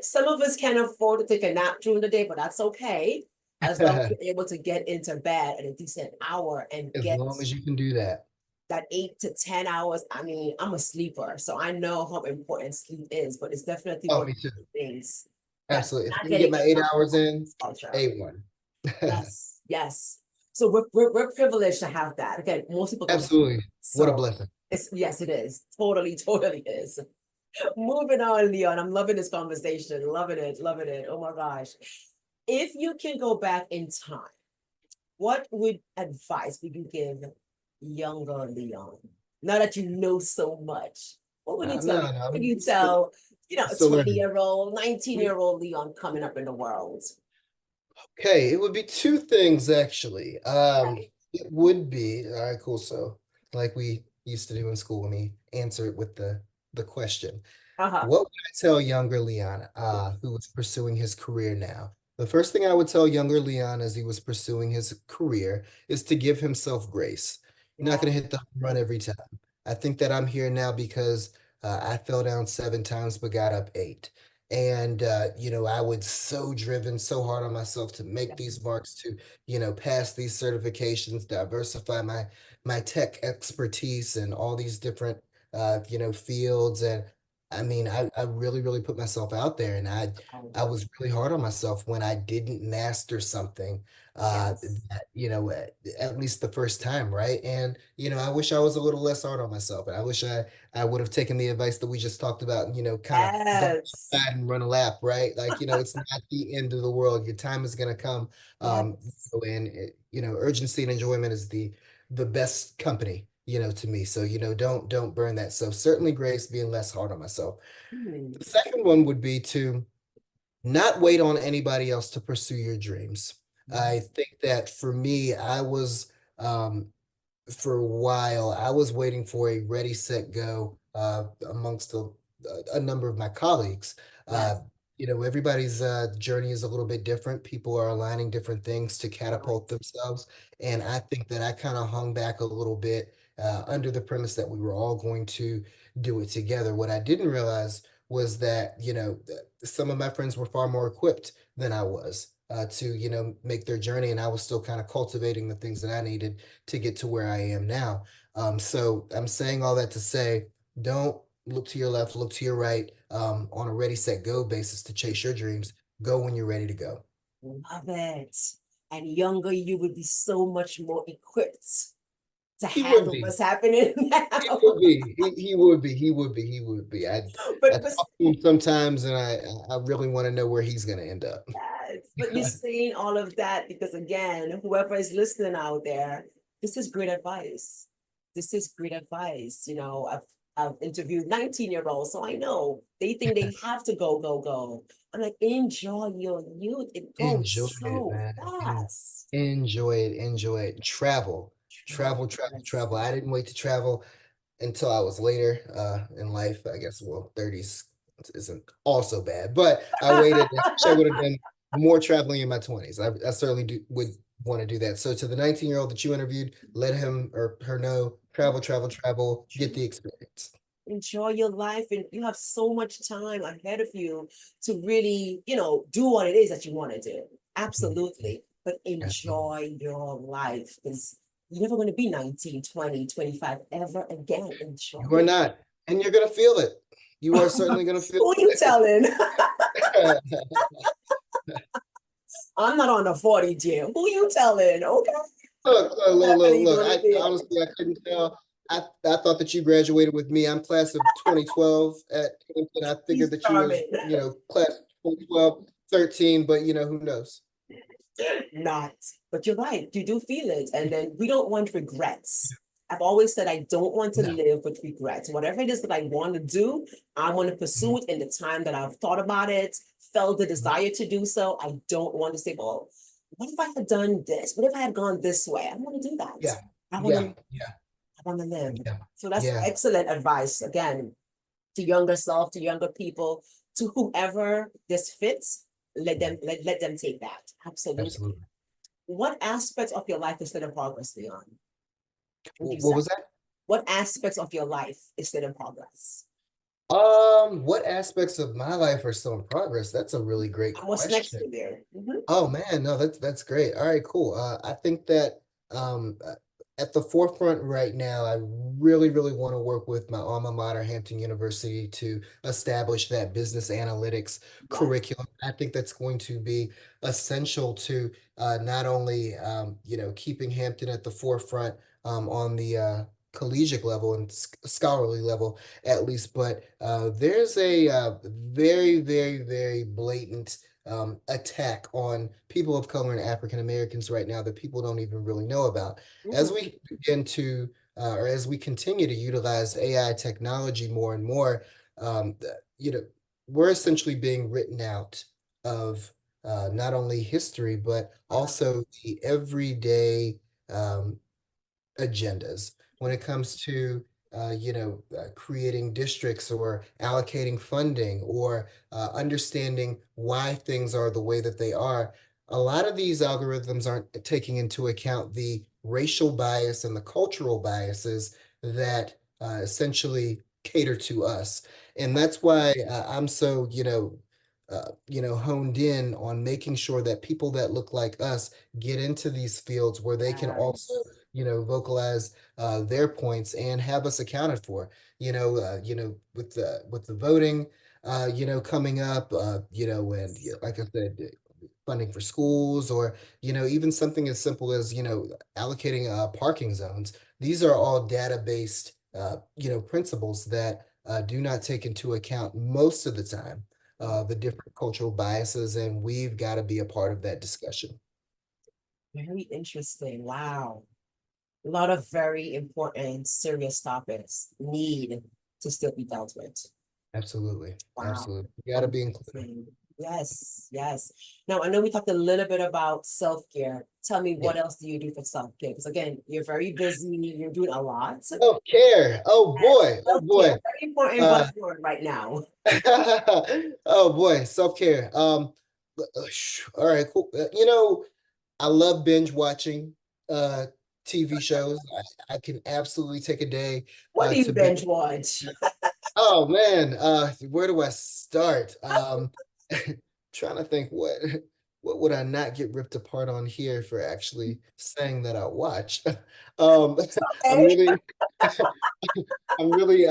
Some of us can't afford to take a nap during the day, but that's okay. As long as you're able to get into bed at a decent hour and As get long as you can do that. that 8 to 10 hours. I mean, I'm a sleeper, so I know how important sleep is, but it's definitely Oh, one of me too. the things that Absolutely. If I not can get getting my enough 8 hours in, culture. A1. Yes, yes. So we're privileged to have that. Again, most people don't. Absolutely. What a So blessing. it's yes, it is. Totally, totally is. Moving on, Leon. I'm loving this conversation. Loving it, loving it. Oh my gosh. If you can go back in time, what would advice would you give younger Leon? Now that you know so much, what would you No, tell? no, What would I'm you tell, a still learning. 20-year-old, 19-year-old Leon coming up in the world? Okay, it would be two things actually. Okay. It would be all right, cool. So, like we used to do in school, let me answer it with the question. Uh-huh. What would I tell younger Leon, who was pursuing his career now? The first thing I would tell younger Leon as he was pursuing his career is to give himself grace. You're not Yeah. going to hit the home run every time. I think that I'm here now because I fell down 7 times but got up 8. And I was so driven, so hard on myself to make these marks, to, pass these certifications, diversify my tech expertise and all these different fields. And I mean, I really, really put myself out there, and I was really hard on myself when I didn't master something, Yes. that, at least the first time, right? And, I wish I was a little less hard on myself, and I wish I would have taken the advice that we just talked about, and, kind of go Yes. outside and run a lap, right? Like, it's not the end of the world. Your time is gonna come. Yes. And urgency and enjoyment is the best company, to me. So, don't burn that. So certainly grace, being less hard on myself. Hmm. The second one would be to not wait on anybody else to pursue your dreams. I think that for me, um, for a while, I was waiting for a ready, set, go amongst a number of my colleagues. Uh, Yes. Everybody's journey is a little bit different. People are aligning different things to Right. catapult themselves. And I think that I kind of hung back a little bit under the premise that we were all going to do it together. What I didn't realize was that, some of my friends were far more equipped than I was. to, make their journey. And I was still kind of cultivating the things that I needed to get to where I am now. So I'm saying all that to say, don't look to your left, look to your right, on a ready, set, go basis to chase your dreams. Go when you're ready to go. Love it. And younger, you would be so much more equipped to He would handle be. what's happening He now. would be. He would be. He would be. He would be. I But talk to him sometimes, and I really want to know where he's going to end up. yes, but you're saying all of that because again, whoever is listening out there, this is great advice. This is great advice. I've interviewed 19-year-olds, so I know they think they have to go, go, go. I'm like, enjoy your youth. It Enjoy goes it, so man. fast. Enjoy it. Enjoy it. Travel, travel, travel, Yes. travel. I didn't wait to travel until I was later in life. I guess, well, 30s isn't also bad, but I waited. I wish I would have done more traveling in my 20s. I certainly would want to do that. So to the 19-year-old that you interviewed, let him or her know, travel, travel, travel, get the experience. Enjoy your life, and you have so much time ahead of you to really, do what it is that you want to do. Mhm. Absolutely. But Absolutely. enjoy your life because you're never going to be 19, 20, 25 ever again. Enjoy You are it. not, and you're gonna feel it. You are certainly gonna feel Who you telling? it. I'm not on a 40 gym. Who you telling? Okay. Look, look, look, look, Definitely look. gonna I be. honestly I couldn't tell. I thought that you graduated with me. I'm class of 2012 at Hampton. I figured He's that you was, charming. class of 2012, 13, but who knows? Not. But you're right. You do feel it. And then we don't want regrets. I've always said I don't want to No. live with regrets. Whatever it is that I want to do, I want to pursue Mhm. it in the time that I've thought about it, felt the desire to do so. I don't want to say, well, what if I had done this? What if I had gone this way? I don't want to do that. Yeah, I want to, yeah, yeah, I want to live. yeah, So that's yeah. excellent advice. Again, to younger self, to younger people, to whoever this fits, let them take that. Absolutely. Absolutely. What aspects of your life is still in progress, Leon? Would you What say? was that? What aspects of your life is still in progress? What aspects of my life are still in progress? That's a really great And what's next question. for there? Mhm. Oh man, no, that's great. All right, cool. I think that um uh, at the forefront right now, I really, really want to work with my alma mater, Hampton University, to establish that business analytics Yeah. curriculum. I think that's going to be essential to not only keeping Hampton at the forefront on the collegiate level and scholarly level at least, but there's a very, very, very blatant attack on people of color and African Americans right now that people don't even really know about. As Mhm. we begin to, or as we continue to utilize AI technology more and more, um, you know, we're essentially being written out of not only history, but Uh-huh. also the everyday um, agendas when it comes to creating districts or allocating funding or understanding why things are the way that they are. A lot of these algorithms aren't taking into account the racial bias and the cultural biases that essentially cater to us. And that's why I'm so, honed in on making sure that people that look like us get into these fields where they can also Yes. vocalize their points and have us accounted for. With the voting, coming up, and like I said, funding for schools, or even something as simple as allocating parking zones. These are all data-based, principles that do not take into account most of the time the different cultural biases, and we've got to be a part of that discussion. Very interesting. Wow. A lot of very important, serious topics need to still be dealt with. Absolutely, Wow. absolutely. You got to be included. Amazing. Yes, yes. Now, I know we talked a little bit about self-care. Tell me, Yeah. what else do you do for self-care? Because again, you're very busy, you're doing a lot. Self-care. Oh boy. Oh Self-care, boy. very important Uh, buzzword right now. oh boy. Self-care. All right, cool. I love binge watching uh TV shows. I can absolutely take a day What do you to binge. binge watch? Oh man, where do I start? Trying to think what would I not get ripped apart on here for actually saying that I watch? Um, I'm Okay. really, I'm really,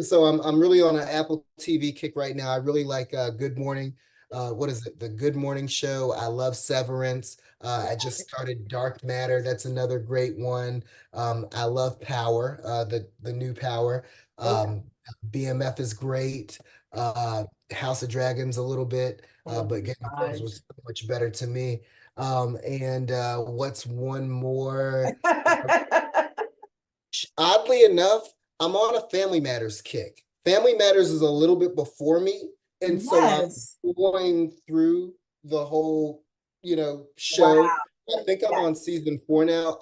so I'm really on an Apple TV kick right now. I really like Good Morning. What is it? The Good Morning Show. I love Severance. I just started Dark Matter. That's another great one. I love Power, the new Power. Okay. Um, BMF is great. House of Dragons a little bit, Oh but my Game of Thrones gosh. was so much better to me. And what's one more? Oddly enough, I'm on a Family Matters kick. Family Matters is a little bit before me, and so I'm Yes. going through the whole, show. Wow. I think I'm Yes. on season 4 now.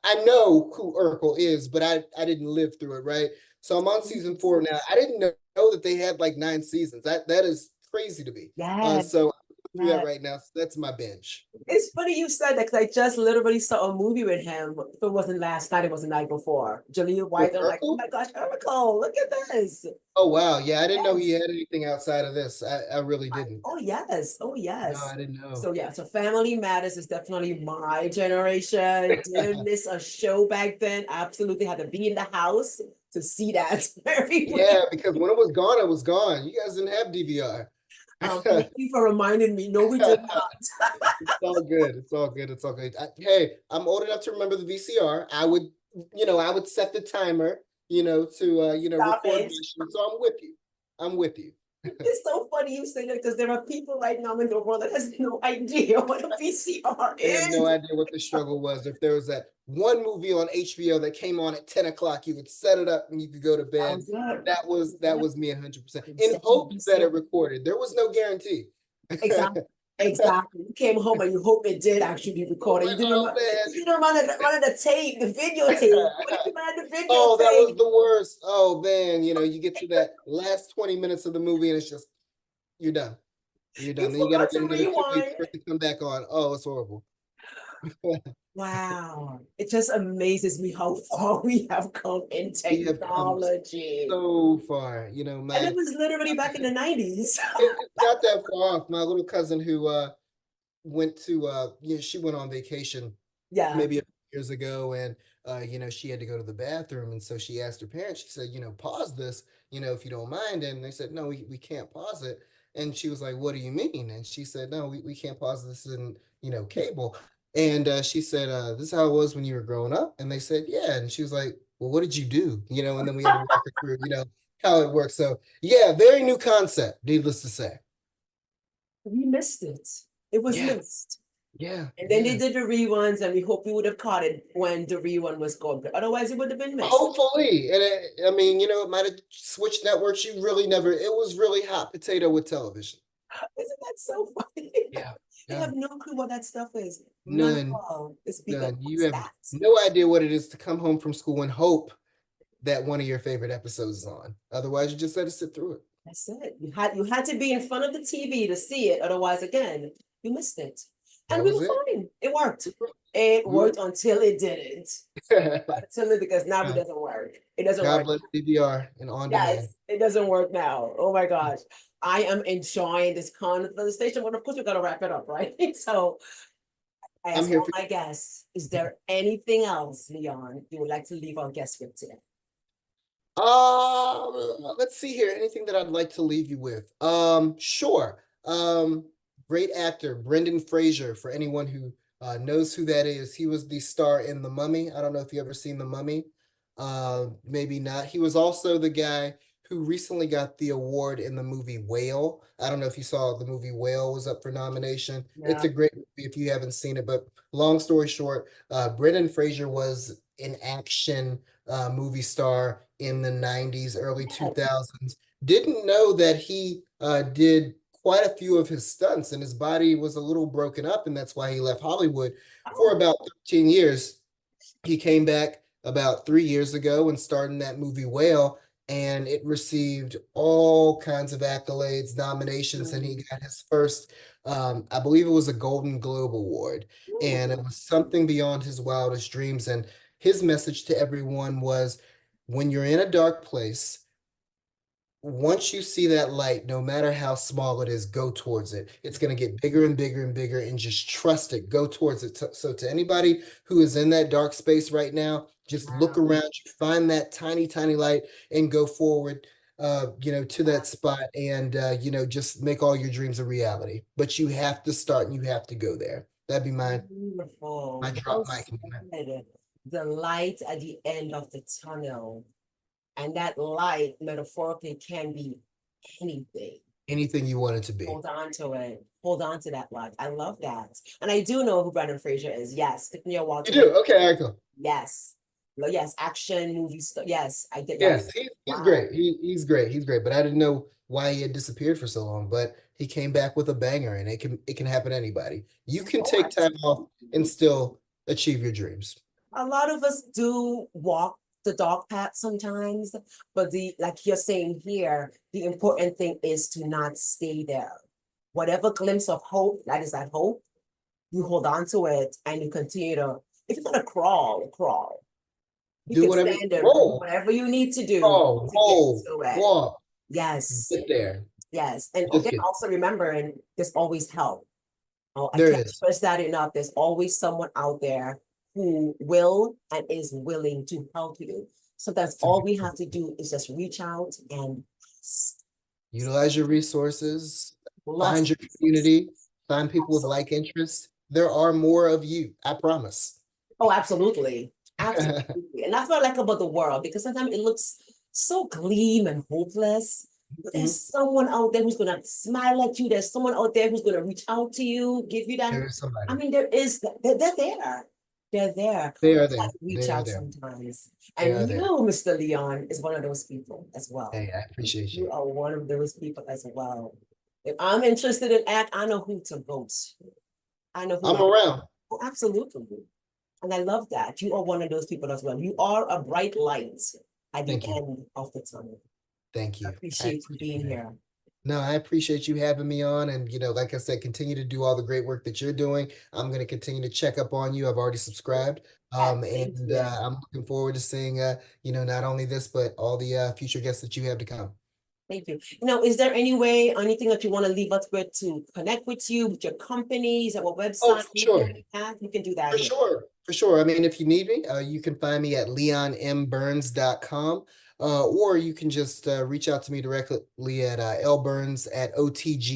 I know who Urkel is, but I didn't live through it, right? So I'm on season 4 now. I didn't know that they had like 9 seasons. That is crazy to me. Yes. So I'm through that Yes. right now. So that's my binge. It's funny you said that because I just literally saw a movie with him. If it wasn't last night, it was the night before. Jaleel With White. I'm like, oh Urkel? my gosh, Erical, look at this. Oh wow, yeah, I didn't know he Yes. had anything outside of this. I really didn't. Oh yes. Oh No, yes. I didn't know. So yeah, so Family Matters is definitely my generation. Didn't miss a show back then. Absolutely had to be in the house to see that every Yeah, week. because when it was gone, it was gone. You guys didn't have DVR. Thank you for reminding me. No, we did not. It's all good. It's all good. It's all good. Hey, I'm old enough to remember the VCR. I would set the timer, to Stop record it. my show. So I'm with you. I'm with you. It's so funny you say that because there are people right now in the world that has no idea what a VCR They have no is. idea what the struggle was. If there was that one movie on HBO that came on at 10 o'clock, you would set it up and you could go to That bed. was it. That was me 100%. In Set your hopes that VCR. it recorded. There was no guarantee. Exactly. Exactly. You came home and you hope it did actually record it. Like, oh You didn't run the tape, the videotape. What if man. you ran the Oh, that was videotape? the worst. Oh man, you get to that last 20 minutes of the movie and it's just you're done. You're You done. Then you gotta forgot wait to another 2 weeks rewind. for it to come back on. Oh, it's horrible. Wow. It just amazes me how far we have come in We have come technology. so far. And it was literally back in the 90s. it's not that far off. My little cousin who went to she went on vacation Yeah. maybe a few years ago, and she had to go to the bathroom, and so she asked her parents, she said, pause this, if you don't mind. And they said, no, we can't pause it. And she was like, what do you mean? And she said, no, we can't pause this in cable. And she said, this is how it was when you were growing up. And they said, yeah. And she was like, well, what did you do? And then we had to walk her through how it works. So yeah, very new concept, needless to say. We missed it. It was Yeah, missed. yeah, And then they yeah. did the reruns, and we hope we would have caught it when the rerun was gone. But otherwise, it would have been missed. Hopefully. And I mean, it might have switched networks. You really never, it was really hot potato with television. Isn't that so funny? Yeah. They Yeah. have no clue what that stuff is. None at None, all. It's because none. You what's have that? no idea what it is to come home from school and hope that one of your favorite episodes is on. Otherwise, you just let it sit through it. That's it. You had to be in front of the TV to see it. Otherwise, again, you missed it. And That we was were it. fine. It worked. It We were, worked until it didn't. Because now it God doesn't work. It doesn't God work. bless DVR and on demand. Yes, it doesn't work now. Oh my gosh. I am enjoying this conversation, but of course we gotta wrap it up, right? So I I'm ask here all for my guests, is there anything else, Leon, you would like to leave our guests with today? let's see here. Anything that I'd like to leave you with? Sure. Great actor, Brendan Fraser, for anyone who knows who that is. He was the star in The Mummy. I don't know if you ever seen The Mummy. Maybe not. He was also the guy who recently got the award in the movie Whale. I don't know if you saw the movie Whale was up for nomination. It's Yeah. a great movie if you haven't seen it, but long story short, Brendan Fraser was an action movie star in the 90s, early Yes. 2000s. Didn't know that he did quite a few of his stunts, and his body was a little broken up, and that's why he left Hollywood for Oh, about 13 years. He came back about 3 years ago and starred in that movie Whale, and it received all kinds of accolades, nominations, and he mm, got his first, I believe it was a Golden Globe Award, and it mm. was something beyond his wildest dreams. And his message to everyone was, when you're in a dark place, once you see that light, no matter how small it is, go towards it. It's going to get bigger and bigger and bigger, and just trust it. Go towards it. So to anybody who is in that dark space right now, just look Wow. around you, find that tiny, tiny light, and go forward, to that spot, and just make all your dreams a reality. But you have to start, and you have to go there. That'd be my Beautiful. drop Well mic. said. The light at the end of the tunnel. And that light metaphorically can be anything. Anything you want it to be. Hold on to it. Hold on to that light. I love that. And I do know who Brandon Fraser is. Yes. Tiffany Walter. You do? Okay, all right, cool. Yes. Yes. Action movie stuff. Yes, I did. Yes, Yes. he's Wow. great. He's great. He's great. But I didn't know why he had disappeared for so long. But he came back with a banger, and it can happen to anybody. You can Oh, take time off and absolutely. still achieve your dreams. A lot of us do walk the dog path sometimes, but like you're saying here, the important thing is to not stay there. Whatever glimpse of hope, that is that hope, you hold on to it and you continue to, if you're gonna crawl, crawl. You Do can whatever. stand and do Roll, whatever you need to do crawl, to get roll, to it. walk, Yes, get there. yes. And Just again, get. also remembering there's always help. Oh, I There can't is. stress that enough. There's always someone out there who will and is willing to help you. Sometimes It's a all we beautiful have to do is just reach out and Utilize your resources, lots find of your resources. community, find people with Absolutely. like interests. There are more of you, I promise. Oh, absolutely. Absolutely. And that's what I like about the world, because sometimes it looks so gleam and hopeless. But Mhm. there's someone out there who's gonna smile at you. There's someone out there who's gonna reach out to you, give you that. There is I somebody. mean, they're there. They're there. They are We there. have to reach They are out there. sometimes. They And are you, there. Mr. Leon, is one of those people as well. Hey, I appreciate you. You are one of those people as well. If I'm interested in act, I know who to go to. I know who I'm I. around. Oh, absolutely. And I love that. You are one of those people as well. You are a bright light at the Thank you. end of the tunnel. Thank I you. I appreciate you appreciate being that. here. No, I appreciate you having me on. And, like I said, continue to do all the great work that you're doing. I'm going to continue to check up on you. I've already subscribed. Thank And you. I'm looking forward to seeing, not only this, but all the future guests that you have to come. Thank you. Is there any way, anything that you want to leave us with to connect with you, with your companies, our Oh, website, for anything sure. like that? You can do that For here. sure. For sure. I mean, if you need me, you can find me at leonmburns.com, or you can just reach out to me directly at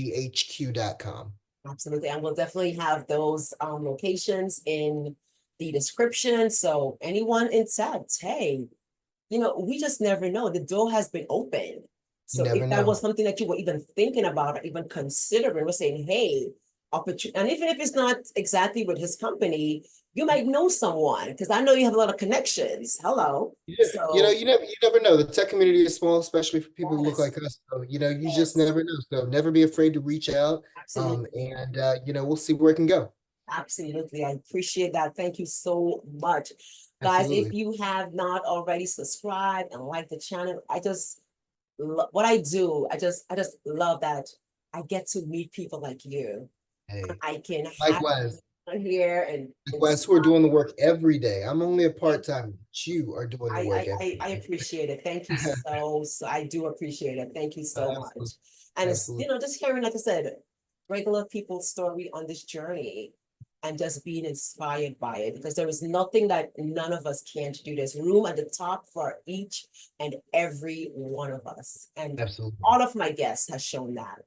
lburns@otghq.com. Absolutely. And we'll definitely have those locations in the description. So anyone in set, hey, we just never know. The door has been opened. You So never if that was know. something that you were even thinking about or even considering, we're saying, hey, opportunity. And even if it's not exactly with his company, you might know someone, because I know you have a lot of connections. Hello. Yeah, So you never know. The tech community is small, especially for people who look yes, like us. So, you just yes, never know. So never be afraid to reach out. absolutely. And we'll see where it can go. Absolutely. I appreciate that. Thank you so much. Guys, if Absolutely. you have not already subscribed and liked the channel, what I do, I just love that I get to meet people like you. Hey, I can have likewise. here and Likewise, who are inspire. doing the work every day. I'm only a Thank part-time, but you are doing the I, work I, every I, I day. appreciate it. Thank you so, I do appreciate it. Thank you so much. Absolutely. And it's, Absolutely. just hearing, like I said, regular people's story on this journey and just being inspired by it, because there is nothing that none of us can't do. There's room at the top for each and every one of us. And Absolutely. all of my guests have shown that.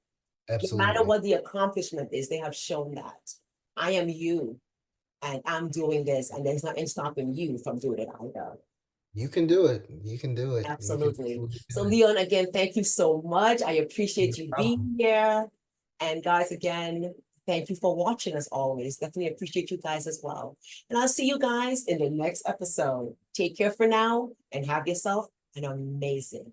No matter Absolutely. what the accomplishment is, they have shown that. I am you and I'm doing this, and there's nothing stopping you from doing it either. You can do it. You can do it. You can Absolutely. absolutely So do it. Leon, again, thank you so much. I No appreciate you problem. being here. And guys, again, thank you for watching as always. Definitely appreciate you guys as well. And I'll see you guys in the next episode. Take care for now and have yourself an amazing